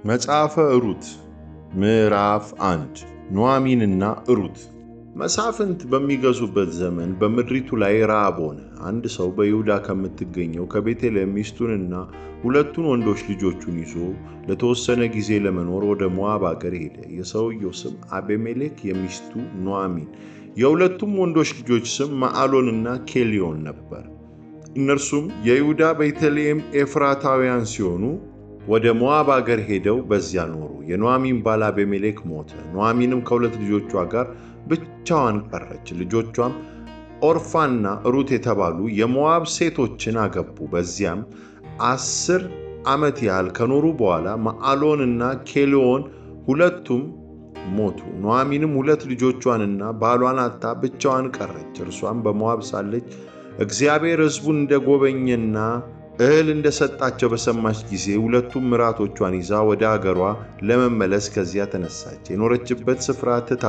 መጽሐፈ ሩት ምዕራፍ 1 ኑኃሚንና ሩት። መሳፍንት በሚገዙበት ዘመን በምድሪቱ ላይ ረዓብ ሆነ። አንድ ሰው በይሁዳ ከምትገኘው ከቤቴልሔም ሚስቱንና ሁለቱን ወንዶች ልጆቹን ይዞ ለተወሰነ ጊዜ ለመኖር ወደ ሞዓብ አገር ሄደ። የሰውየው ስም አቤሜሌክ፣ የሚስቱ ኑኃሚን፣ የሁለቱም ወንዶች ልጆች ስም መዓሎንና ኬሊዮን ነበር። እነርሱም የይሁዳ ቤተልሔም ኤፍራታውያን ሲሆኑ ወደ ሞዓብ አገር ሄደው በዚያ ኖሩ። የኑኃሚን ባል አቤሜሌክ ሞተ። ኑኃሚንም ከሁለት ልጆቿ ጋር ብቻዋን ቀረች። ልጆቿም ኦርፋና ሩት የተባሉ የሞዓብ ሴቶችን አገቡ። በዚያም 10 ዓመት ያህል ከኖሩ በኋላ መዓሎንና ኬሊዮን ሁለቱም ሞቱ። ኑኃሚንም ሁለት ልጆቿንና ባሏን አጥታ ብቻዋን ቀረች። እርሷም በሞዓብ ሳለች እግዚአብሔር ሕዝቡን እንደጎበኘና እህል እንደሰጣቸው በሰማች ጊዜ ሁለቱም ምራቶቿን ይዛ ወደ አገሯ ለመመለስ ከዚያ ተነሳች። የኖረችበት ስፍራ ትታ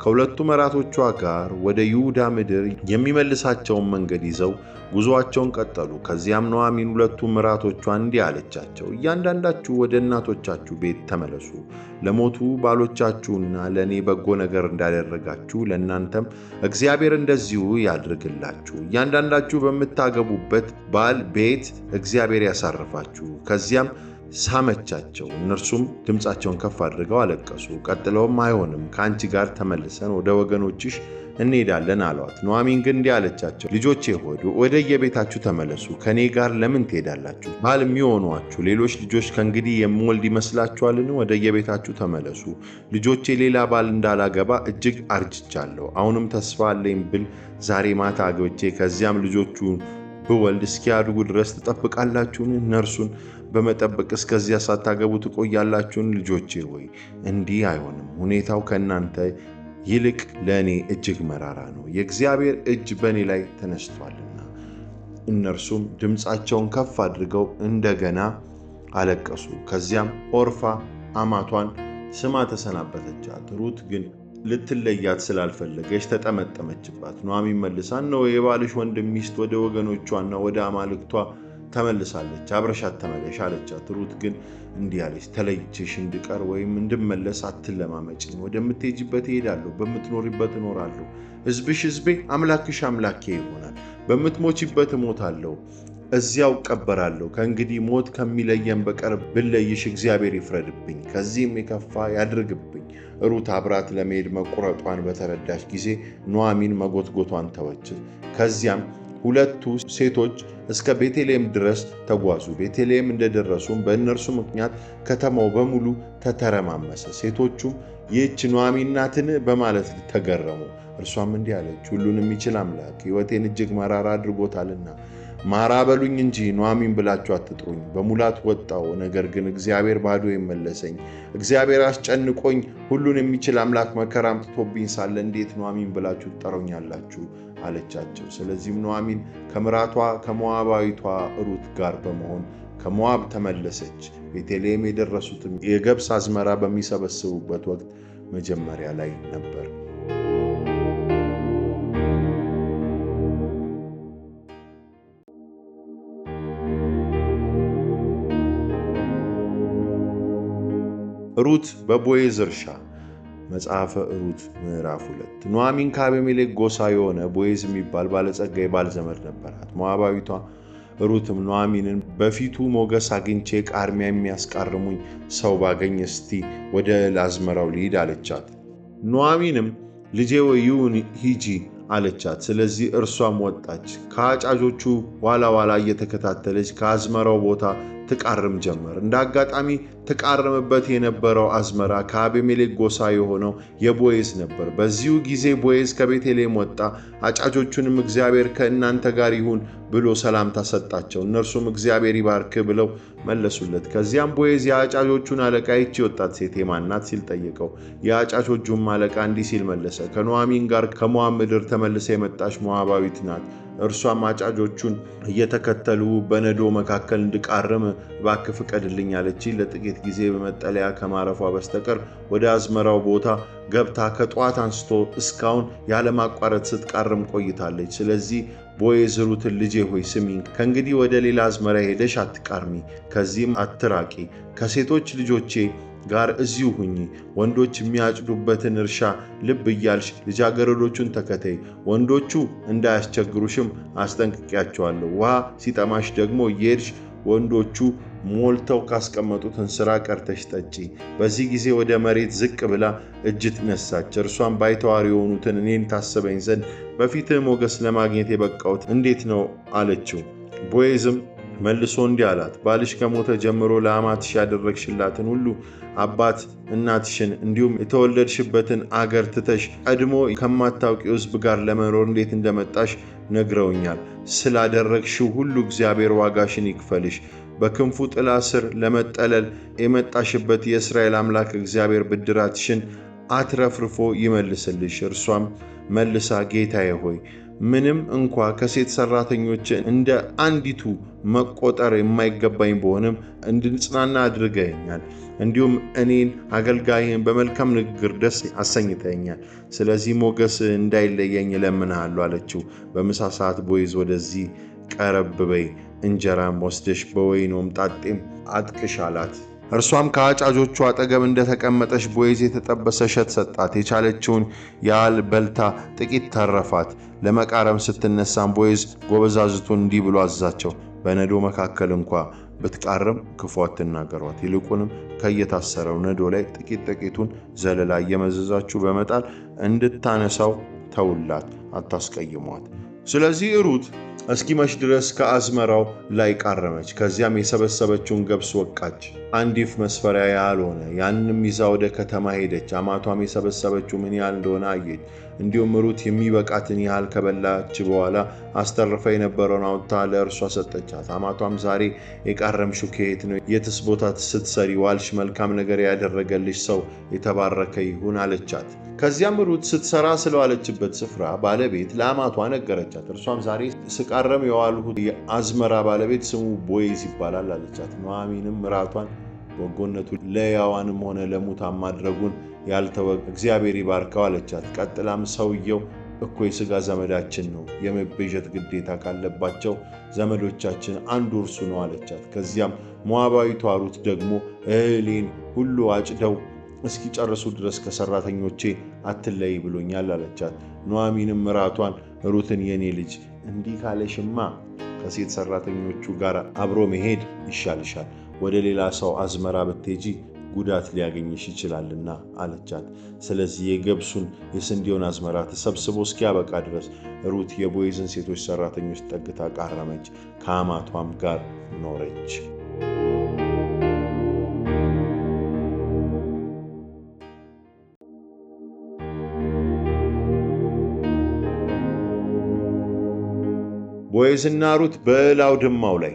ከሁለቱ ምራቶቿ ጋር ወደ ይሁዳ ምድር የሚመልሳቸውን መንገድ ይዘው ጉዞአቸውን ቀጠሉ። ከዚያም ኑኃሚን ሁለቱ ምራቶቿን እንዲህ አለቻቸው፣ እያንዳንዳችሁ ወደ እናቶቻችሁ ቤት ተመለሱ። ለሞቱ ባሎቻችሁና ለእኔ በጎ ነገር እንዳደረጋችሁ ለእናንተም እግዚአብሔር እንደዚሁ ያድርግላችሁ። እያንዳንዳችሁ በምታገቡበት ባል ቤት እግዚአብሔር ያሳርፋችሁ። ከዚያም ሳመቻቸው። እነርሱም ድምፃቸውን ከፍ አድርገው አለቀሱ። ቀጥለውም አይሆንም፣ ከአንቺ ጋር ተመልሰን ወደ ወገኖችሽ እንሄዳለን አሏት። ኑኃሚን ግን እንዲህ አለቻቸው፣ ልጆቼ ሆይ ወደ የቤታችሁ ተመለሱ። ከእኔ ጋር ለምን ትሄዳላችሁ? ባል የሚሆኗችሁ ሌሎች ልጆች ከእንግዲህ የምወልድ ይመስላችኋልን? ወደ የቤታችሁ ተመለሱ። ልጆቼ ሌላ ባል እንዳላገባ እጅግ አርጅቻለሁ። አሁንም ተስፋ አለኝ ብል ዛሬ ማታ አግብቼ ከዚያም ልጆቹን ብወልድ እስኪያድጉ ድረስ ትጠብቃላችሁን? እነርሱን በመጠበቅ እስከዚያ ሳታገቡ ትቆያላችሁን? ልጆቼ ሆይ እንዲህ አይሆንም። ሁኔታው ከእናንተ ይልቅ ለእኔ እጅግ መራራ ነው። የእግዚአብሔር እጅ በእኔ ላይ ተነስቷልና። እነርሱም ድምፃቸውን ከፍ አድርገው እንደገና አለቀሱ። ከዚያም ኦርፋ አማቷን ስማ ተሰናበተቻት። ሩት ግን ልትለያት ስላልፈለገች ተጠመጠመችባት። ኑኃሚን መልሳ እነሆ የባልሽ ወንድም ሚስት ወደ ወገኖቿና ወደ አማልክቷ ተመልሳለች፣ አብረሻት ተመለሽ አለቻት። ሩት ግን እንዲህ አለች፣ ተለይቼሽ እንድቀር ወይም እንድመለስ አትለማመጪኝ። ወደምትሄጂበት እሄዳለሁ፣ በምትኖሪበት እኖራለሁ። ሕዝብሽ ሕዝቤ፣ አምላክሽ አምላኬ ይሆናል። በምትሞቺበት እሞታለሁ፣ እዚያው እቀበራለሁ። ከእንግዲህ ሞት ከሚለየን በቀር ብለይሽ እግዚአብሔር ይፍረድብኝ፣ ከዚህም የከፋ ያድርግብኝ። ሩት አብራት ለመሄድ መቁረጧን በተረዳች ጊዜ ኑኃሚን መጎትጎቷን ተወች። ከዚያም ሁለቱ ሴቶች እስከ ቤተልሔም ድረስ ተጓዙ። ቤተልሔም እንደደረሱም በእነርሱ ምክንያት ከተማው በሙሉ ተተረማመሰ። ሴቶቹም ይህች ኑኃሚን ናትን በማለት ተገረሙ። እርሷም እንዲህ አለች፣ ሁሉን የሚችል አምላክ ሕይወቴን እጅግ መራራ አድርጎታልና ማራ በሉኝ እንጂ ኑኃሚን ብላችሁ አትጥሩኝ። በሙላት ወጣው፣ ነገር ግን እግዚአብሔር ባዶ መለሰኝ። እግዚአብሔር አስጨንቆኝ ሁሉን የሚችል አምላክ መከራ አምጥቶብኝ ሳለ እንዴት ኑኃሚን ብላችሁ ትጠሩኛላችሁ? አለቻቸው። ስለዚህም ኑኃሚን ከምራቷ ከሞዓባዊቷ ሩት ጋር በመሆን ከሞዓብ ተመለሰች። ቤተልሔም የደረሱትም የገብስ አዝመራ በሚሰበስቡበት ወቅት መጀመሪያ ላይ ነበር። ሩት በቦዔዝ እርሻ። መጽሐፈ ሩት ምዕራፍ 2 ኑኃሚን ከአቤሜሌክ ጎሳ የሆነ ቦዔዝ የሚባል ባለጸጋ የባል ዘመድ ነበራት። ሞዓባዊቷ ሩትም ኑኃሚንን በፊቱ ሞገስ አግኝቼ ቃርሚያ የሚያስቃርሙኝ ሰው ባገኝ እስቲ ወደ እህል አዝመራው ልሂድ አለቻት። ኑኃሚንም ልጄ ወይ ይሁን ሂጂ አለቻት። ስለዚህ እርሷም ወጣች። ከአጫጆቹ ኋላ ኋላ እየተከታተለች ከአዝመራው ቦታ ትቃርም ጀመር። እንደ አጋጣሚ ትቃርምበት የነበረው አዝመራ ከአቤሜሌክ ጎሳ የሆነው የቦዔዝ ነበር። በዚሁ ጊዜ ቦዔዝ ከቤተልሔም ወጣ። አጫጆቹንም እግዚአብሔር ከእናንተ ጋር ይሁን ብሎ ሰላምታ ሰጣቸው። እነርሱም እግዚአብሔር ይባርክ ብለው መለሱለት። ከዚያም ቦዔዝ የአጫጆቹን አለቃ ይህች ወጣት ሴት የማን ናት ሲል ጠየቀው። የአጫጆቹም አለቃ እንዲህ ሲል መለሰ፣ ከኑኃሚን ጋር ከሞዓብ ምድር ተመልሳ የመጣች ሞዓባዊት ናት። እርሷም አጫጆቹን እየተከተሉ በነዶ መካከል እንድቃርም እባክህ ፍቀድልኝ አለችኝ። ለጥቂት ጊዜ በመጠለያ ከማረፏ በስተቀር ወደ አዝመራው ቦታ ገብታ ከጠዋት አንስቶ እስካሁን ያለማቋረጥ ስትቃርም ቆይታለች። ስለዚህ ቦዔዝ ሩትን ልጄ ሆይ ስሚኝ፣ ከእንግዲህ ወደ ሌላ አዝመራ ሄደሽ አትቃርሚ፣ ከዚህም አትራቂ፣ ከሴቶች ልጆቼ ጋር እዚሁ ሁኚ። ወንዶች የሚያጭዱበትን እርሻ ልብ እያልሽ ልጃገረዶቹን ተከተይ። ወንዶቹ እንዳያስቸግሩሽም አስጠንቅቄያቸዋለሁ። ውሃ ሲጠማሽ ደግሞ እየሄድሽ ወንዶቹ ሞልተው ካስቀመጡት እንስራ ቀርተሽ ጠጪ። በዚህ ጊዜ ወደ መሬት ዝቅ ብላ እጅ ነሳች። እርሷም ባይተዋር የሆኑትን እኔን ታስበኝ ዘንድ በፊትህ ሞገስ ለማግኘት የበቃሁት እንዴት ነው አለችው። ቦዔዝም መልሶ እንዲህ አላት፣ ባልሽ ከሞተ ጀምሮ ለአማትሽ ያደረግሽላትን ሁሉ አባት እናትሽን እንዲሁም የተወለድሽበትን አገር ትተሽ ቀድሞ ከማታውቂው ሕዝብ ጋር ለመኖር እንዴት እንደመጣሽ ነግረውኛል። ስላደረግሽው ሁሉ እግዚአብሔር ዋጋሽን ይክፈልሽ። በክንፉ ጥላ ስር ለመጠለል የመጣሽበት የእስራኤል አምላክ እግዚአብሔር ብድራትሽን አትረፍርፎ ይመልስልሽ። እርሷም መልሳ ጌታዬ ሆይ ምንም እንኳ ከሴት ሰራተኞች እንደ አንዲቱ መቆጠር የማይገባኝ በሆንም እንድጽናና አድርገኛል። እንዲሁም እኔን አገልጋይህን በመልካም ንግግር ደስ አሰኝተኛል። ስለዚህ ሞገስ እንዳይለየኝ እለምንሃለሁ አለችው። በምሳ ሰዓት ቦዔዝ ወደዚህ ቀረብ በይ፣ እንጀራም ወስደሽ በወይን ሆምጣጤም አጥቅሽ አላት። እርሷም ከአጫጆቹ አጠገብ እንደተቀመጠች ቦዔዝ የተጠበሰ እሸት ሰጣት። የቻለችውን ያህል በልታ ጥቂት ተረፋት። ለመቃረም ስትነሳም ቦዔዝ ጎበዛዝቱን እንዲህ ብሎ አዛቸው፣ በነዶ መካከል እንኳ ብትቃርም ክፉ አትናገሯት። ይልቁንም ከየታሰረው ነዶ ላይ ጥቂት ጥቂቱን ዘለላ እየመዘዛችሁ በመጣል እንድታነሳው ተውላት፣ አታስቀይሟት። ስለዚህ ሩት እስኪመሽ ድረስ ከአዝመራው ላይ ቃረመች። ከዚያም የሰበሰበችውን ገብስ ወቃች፣ አንድ ኢፍ መስፈሪያ ያህል ሆነ። ያንንም ይዛ ወደ ከተማ ሄደች። አማቷም የሰበሰበችው ምን ያህል እንደሆነ አየች። እንዲሁም ሩት የሚበቃትን ያህል ከበላች በኋላ አስተርፋ የነበረውን አውጥታ ለእርሷ ሰጠቻት። አማቷም ዛሬ የቃረምሽው ከየት ነው? የትስ ቦታ ስትሰሪ ዋልሽ? መልካም ነገር ያደረገልሽ ሰው የተባረከ ይሁን አለቻት። ከዚያም ሩት ስትሰራ ስለዋለችበት ስፍራ ባለቤት ለአማቷ ነገረቻት። እርሷም ዛሬ ስቃረም የዋልሁት የአዝመራ ባለቤት ስሙ ቦዔዝ ይባላል አለቻት። ኑኃሚንም ምራቷን በጎነቱ ለሕያዋንም ሆነ ለሙታን ማድረጉን ያልተወ እግዚአብሔር ይባርከው አለቻት። ቀጥላም ሰውየው እኮ የሥጋ ዘመዳችን ነው፣ የመቤዠት ግዴታ ካለባቸው ዘመዶቻችን አንዱ እርሱ ነው አለቻት። ከዚያም ሞዓባዊቷ ሩት ደግሞ እህሌን ሁሉ አጭደው እስኪጨርሱ ድረስ ከሰራተኞቼ አትለይ ብሎኛል አለቻት። ኑኃሚንም ምራቷን ሩትን የኔ ልጅ እንዲህ ካለሽማ ከሴት ሰራተኞቹ ጋር አብሮ መሄድ ይሻልሻል፣ ወደ ሌላ ሰው አዝመራ ብትሄጂ ጉዳት ሊያገኝሽ ይችላልና አለቻት። ስለዚህ የገብሱን የስንዴውን አዝመራ ተሰብስቦ እስኪያበቃ ድረስ ሩት የቦዔዝን ሴቶች ሰራተኞች ጠግታ ቃረመች፣ ከአማቷም ጋር ኖረች። ቦዔዝና ሩት በእህል አውድማው ላይ።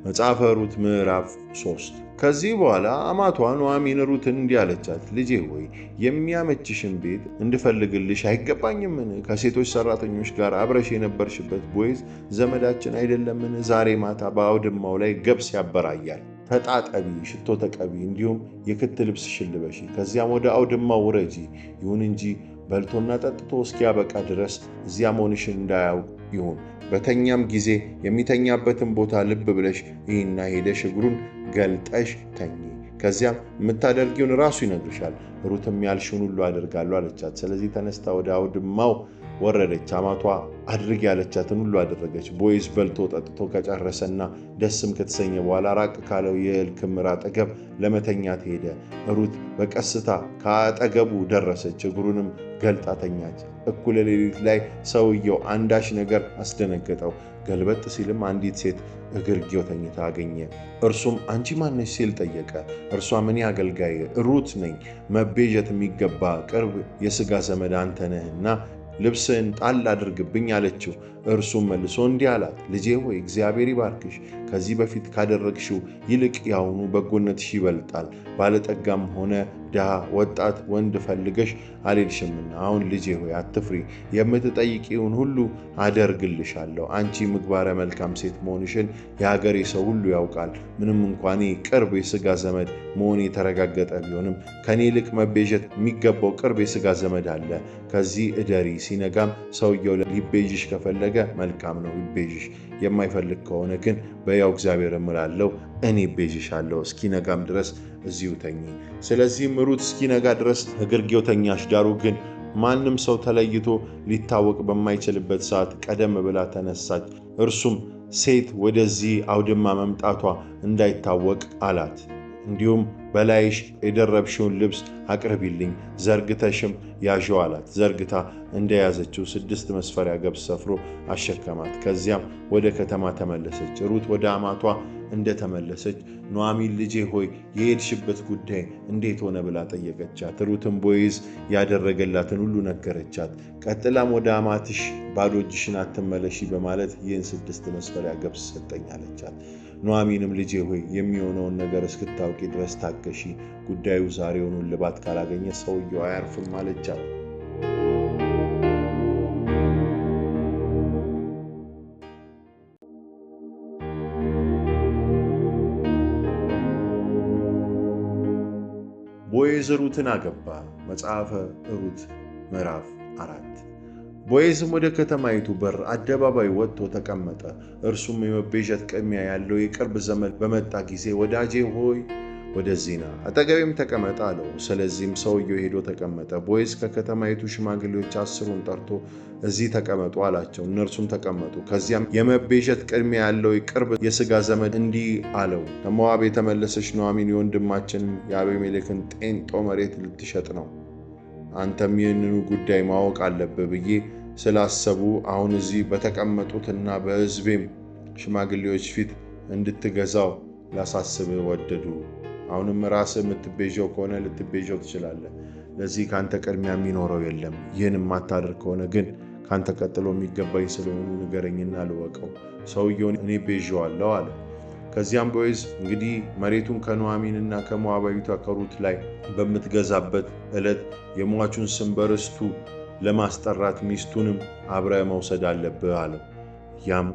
መጽሐፈ ሩት ምዕራፍ 3። ከዚህ በኋላ አማቷ ኑኃሚን ሩትን እንዲህ አለቻት፣ ልጄ ሆይ የሚያመችሽን ቤት እንድፈልግልሽ አይገባኝምን? ከሴቶች ሰራተኞች ጋር አብረሽ የነበርሽበት ቦዔዝ ዘመዳችን አይደለምን? ዛሬ ማታ በአውድማው ላይ ገብስ ያበራያል። ተጣጠቢ፣ ሽቶ ተቀቢ፣ እንዲሁም የክት ልብስሽን ልበሺ። ከዚያም ወደ አውድማው ውረጂ። ይሁን እንጂ በልቶና ጠጥቶ እስኪያበቃ ድረስ እዚያ መሆንሽን እንዳያውቅ ይሁን። በተኛም ጊዜ የሚተኛበትን ቦታ ልብ ብለሽ ይህና ሄደሽ እግሩን ገልጠሽ ተኚ። ከዚያም የምታደርጊውን ራሱ ይነግርሻል። ሩትም ያልሽውን ሁሉ አደርጋለሁ አለቻት። ስለዚህ ተነስታ ወደ አውድማው ወረደች። አማቷ አድርግ ያለቻትን ሁሉ አደረገች። ቦዔዝ በልቶ ጠጥቶ ከጨረሰና ደስም ከተሰኘ በኋላ ራቅ ካለው የእህል ክምር አጠገብ ለመተኛት ሄደ። ሩት በቀስታ ከአጠገቡ ደረሰች፣ እግሩንም ገልጣ ተኛች። እኩለ ሌሊት ላይ ሰውየው አንዳች ነገር አስደነገጠው። ገልበጥ ሲልም አንዲት ሴት እግርጌው ተኝታ አገኘ። እርሱም አንቺ ማነሽ ሲል ጠየቀ። እርሷም እኔ አገልጋይ ሩት ነኝ፣ መቤዠት የሚገባ ቅርብ የሥጋ ዘመድ አንተ ነህና ልብስህን ጣል አድርግብኝ አለችው። እርሱም መልሶ እንዲህ አላት፣ ልጄ ሆይ እግዚአብሔር ይባርክሽ። ከዚህ በፊት ካደረግሽው ይልቅ ያሁኑ በጎነትሽ ይበልጣል። ባለጠጋም ሆነ ድሃ ወጣት ወንድ ፈልገሽ አልሄድሽምና አሁን ልጄ ሆይ አትፍሪ፣ የምትጠይቂውን ሁሉ አደርግልሻለሁ። አንቺ ምግባረ መልካም ሴት መሆንሽን የሀገሬ ሰው ሁሉ ያውቃል። ምንም እንኳን ቅርብ የሥጋ ዘመድ መሆን የተረጋገጠ ቢሆንም ከኔ ይልቅ መቤዠት የሚገባው ቅርብ የሥጋ ዘመድ አለ። ከዚህ እደሪ። ሲነጋም ሰውየው ሊቤዥሽ ከፈለገ መልካም ነው ይቤዥሽ፣ የማይፈልግ ከሆነ ግን በያው እግዚአብሔር እምላለሁ እኔ ቤዥሻለሁ፣ እስኪነጋም ድረስ እዚሁ ተኚ። ስለዚህም ሩት እስኪነጋ ድረስ እግርጌው ተኛች። ዳሩ ግን ማንም ሰው ተለይቶ ሊታወቅ በማይችልበት ሰዓት ቀደም ብላ ተነሳች። እርሱም ሴት ወደዚህ አውድማ መምጣቷ እንዳይታወቅ አላት። እንዲሁም በላይሽ የደረብሽውን ልብስ አቅርቢልኝ፣ ዘርግተሽም ያዥው አላት። ዘርግታ እንደያዘችው 6 መስፈሪያ ገብስ ሰፍሮ አሸከማት። ከዚያም ወደ ከተማ ተመለሰች። ሩት ወደ አማቷ እንደተመለሰች ኑኃሚን ልጄ ሆይ የሄድሽበት ጉዳይ እንዴት ሆነ ብላ ጠየቀቻት። ሩትም ቦዔዝ ያደረገላትን ሁሉ ነገረቻት። ቀጥላም ወደ አማትሽ ባዶ እጅሽን አትመለሺ በማለት ይህን 6 መስፈሪያ ገብስ ሰጠኝ አለቻት። ኑኃሚንም ልጄ ሆይ የሚሆነውን ነገር እስክታውቂ ድረስ ታገሺ፣ ጉዳዩ ዛሬውኑ እልባት ካላገኘ ሰውየው አያርፍም አለቻት። ቦዔዝ ሩትን አገባ። መጽሐፈ ሩት ምዕራፍ 4። ቦዔዝም ወደ ከተማይቱ በር አደባባይ ወጥቶ ተቀመጠ። እርሱም የመቤዠት ቅድሚያ ያለው የቅርብ ዘመድ በመጣ ጊዜ ወዳጄ ሆይ ወደዚህ ና፣ አጠገቤም ተቀመጥ አለው። ስለዚህም ሰውየው ሄዶ ተቀመጠ። ቦዔዝ ከከተማይቱ ሽማግሌዎች 10ን ጠርቶ እዚህ ተቀመጡ አላቸው። እነርሱም ተቀመጡ። ከዚያም የመቤዠት ቅድሚያ ያለው የቅርብ የሥጋ ዘመድ እንዲህ አለው፣ ከሞዓብ የተመለሰች ኑኃሚን የወንድማችንን የአቤሜሌክን ጤንጦ መሬት ልትሸጥ ነው። አንተም ይህንኑ ጉዳይ ማወቅ አለብህ ብዬ ስላሰቡ አሁን እዚህ በተቀመጡትና በሕዝቤም ሽማግሌዎች ፊት እንድትገዛው ላሳስብህ ወደዱ። አሁንም ራስህ የምትቤዠው ከሆነ ልትቤዠው ትችላለህ። ለዚህ ካንተ ቅድሚያ የሚኖረው የለም። ይህን የማታደርግ ከሆነ ግን ካንተ ቀጥሎ የሚገባኝ ስለሆኑ ንገረኝና ልወቀው። ሰውየውን እኔ ቤዠዋለሁ አለ። ከዚያም ቦዔዝ እንግዲህ መሬቱን ከኑኃሚንና ከሞዓባዊቷ ከሩት ላይ በምትገዛበት ዕለት የሟቹን ስም በርስቱ ለማስጠራት ሚስቱንም አብረ መውሰድ አለብህ አለው። ያም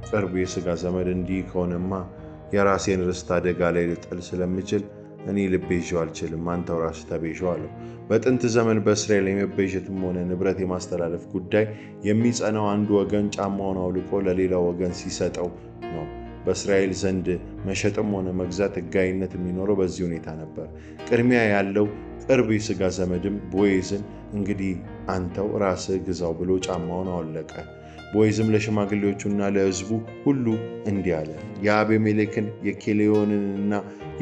ቅርብ የሥጋ ዘመድ እንዲህ ከሆነማ የራሴን ርስት አደጋ ላይ ልጥል ስለምችል እኔ ልቤዠው አልችልም፣ አንተው ራስህ ተቤዠው አለው። በጥንት ዘመን በእስራኤል የመቤዠትም ሆነ ንብረት የማስተላለፍ ጉዳይ የሚጸናው አንዱ ወገን ጫማውን አውልቆ ለሌላው ወገን ሲሰጠው ነው። በእስራኤል ዘንድ መሸጥም ሆነ መግዛት ሕጋዊነት የሚኖረው በዚህ ሁኔታ ነበር። ቅድሚያ ያለው ቅርብ የሥጋ ዘመድም ቦዔዝን እንግዲህ አንተው ራስህ ግዛው ብሎ ጫማውን አወለቀ። ቦዔዝም ለሽማግሌዎቹና ለሕዝቡ ሁሉ እንዲህ አለ፣ የአቤሜሌክን የኬሌዮንንና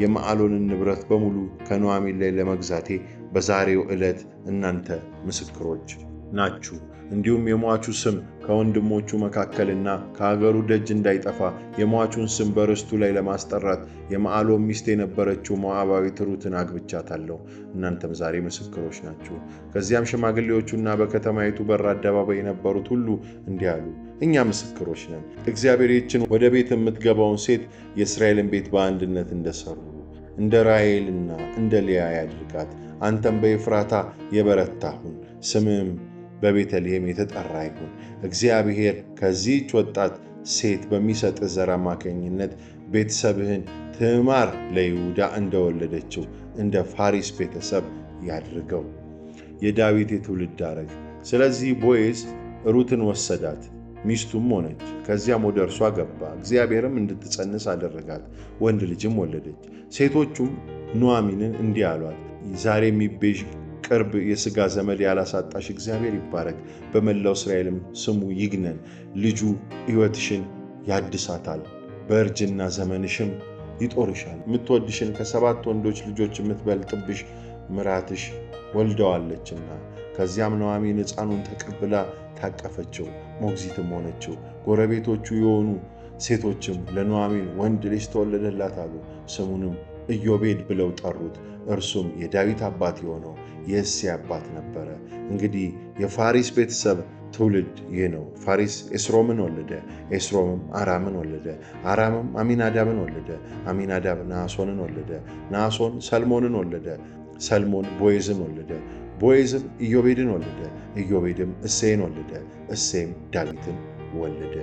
የማዕሎንን ንብረት በሙሉ ከኑኃሚን ላይ ለመግዛቴ በዛሬው ዕለት እናንተ ምስክሮች ናችሁ። እንዲሁም የሟቹ ስም ከወንድሞቹ መካከልና ከአገሩ ደጅ እንዳይጠፋ የሟቹን ስም በርስቱ ላይ ለማስጠራት የማዕሎን ሚስት የነበረችው ሞዓባዊት ሩትን አግብቻታለሁ። እናንተም ዛሬ ምስክሮች ናችሁ። ከዚያም ሽማግሌዎቹና በከተማይቱ በር አደባባይ የነበሩት ሁሉ እንዲህ አሉ፣ እኛ ምስክሮች ነን። እግዚአብሔር ይህችን ወደ ቤት የምትገባውን ሴት የእስራኤልን ቤት በአንድነት እንደሰሩ እንደ ራሔልና እንደ ልያ ያድርጋት። አንተም በኤፍራታ የበረታህ ሁን፣ ስምህም በቤተልሔም የተጠራ ይሁን። እግዚአብሔር ከዚህች ወጣት ሴት በሚሰጥህ ዘር አማካኝነት ቤተሰብህን ትዕማር ለይሁዳ እንደወለደችው እንደ ፋሪስ ቤተሰብ ያድርገው። የዳዊት የትውልድ ሐረግ። ስለዚህ ቦዔዝ ሩትን ወሰዳት፣ ሚስቱም ሆነች። ከዚያም ወደ እርሷ ገባ። እግዚአብሔርም እንድትጸንስ አደረጋት፣ ወንድ ልጅም ወለደች። ሴቶቹም ኑኃሚንን እንዲህ አሏት፣ ዛሬ የሚቤዥ ቅርብ የሥጋ ዘመድ ያላሳጣሽ እግዚአብሔር ይባረክ፣ በመላው እስራኤልም ስሙ ይግነን። ልጁ ሕይወትሽን ያድሳታል፣ በእርጅና ዘመንሽም ይጦርሻል። የምትወድሽን ከ7 ወንዶች ልጆች የምትበልጥብሽ ምራትሽ ወልደዋለችና። ከዚያም ኑኃሚን ሕፃኑን ተቀብላ ታቀፈችው፣ ሞግዚትም ሆነችው። ጎረቤቶቹ የሆኑ ሴቶችም ለኑኃሚን ወንድ ልጅ ተወለደላት አሉ። ስሙንም ኢዮቤድ ብለው ጠሩት። እርሱም የዳዊት አባት የሆነው የእሴይ አባት ነበረ። እንግዲህ የፋሪስ ቤተሰብ ትውልድ ይህ ነው። ፋሪስ ኤስሮምን ወለደ፣ ኤስሮምም አራምን ወለደ፣ አራምም አሚናዳብን ወለደ፣ አሚናዳብ ነአሶንን ወለደ፣ ነአሶን ሰልሞንን ወለደ፣ ሰልሞን ቦዔዝን ወለደ። ቦዔዝም ኢዮቤድን ወለደ። ኢዮቤድም እሴይን ወለደ። እሴይም ዳዊትን ወለደ።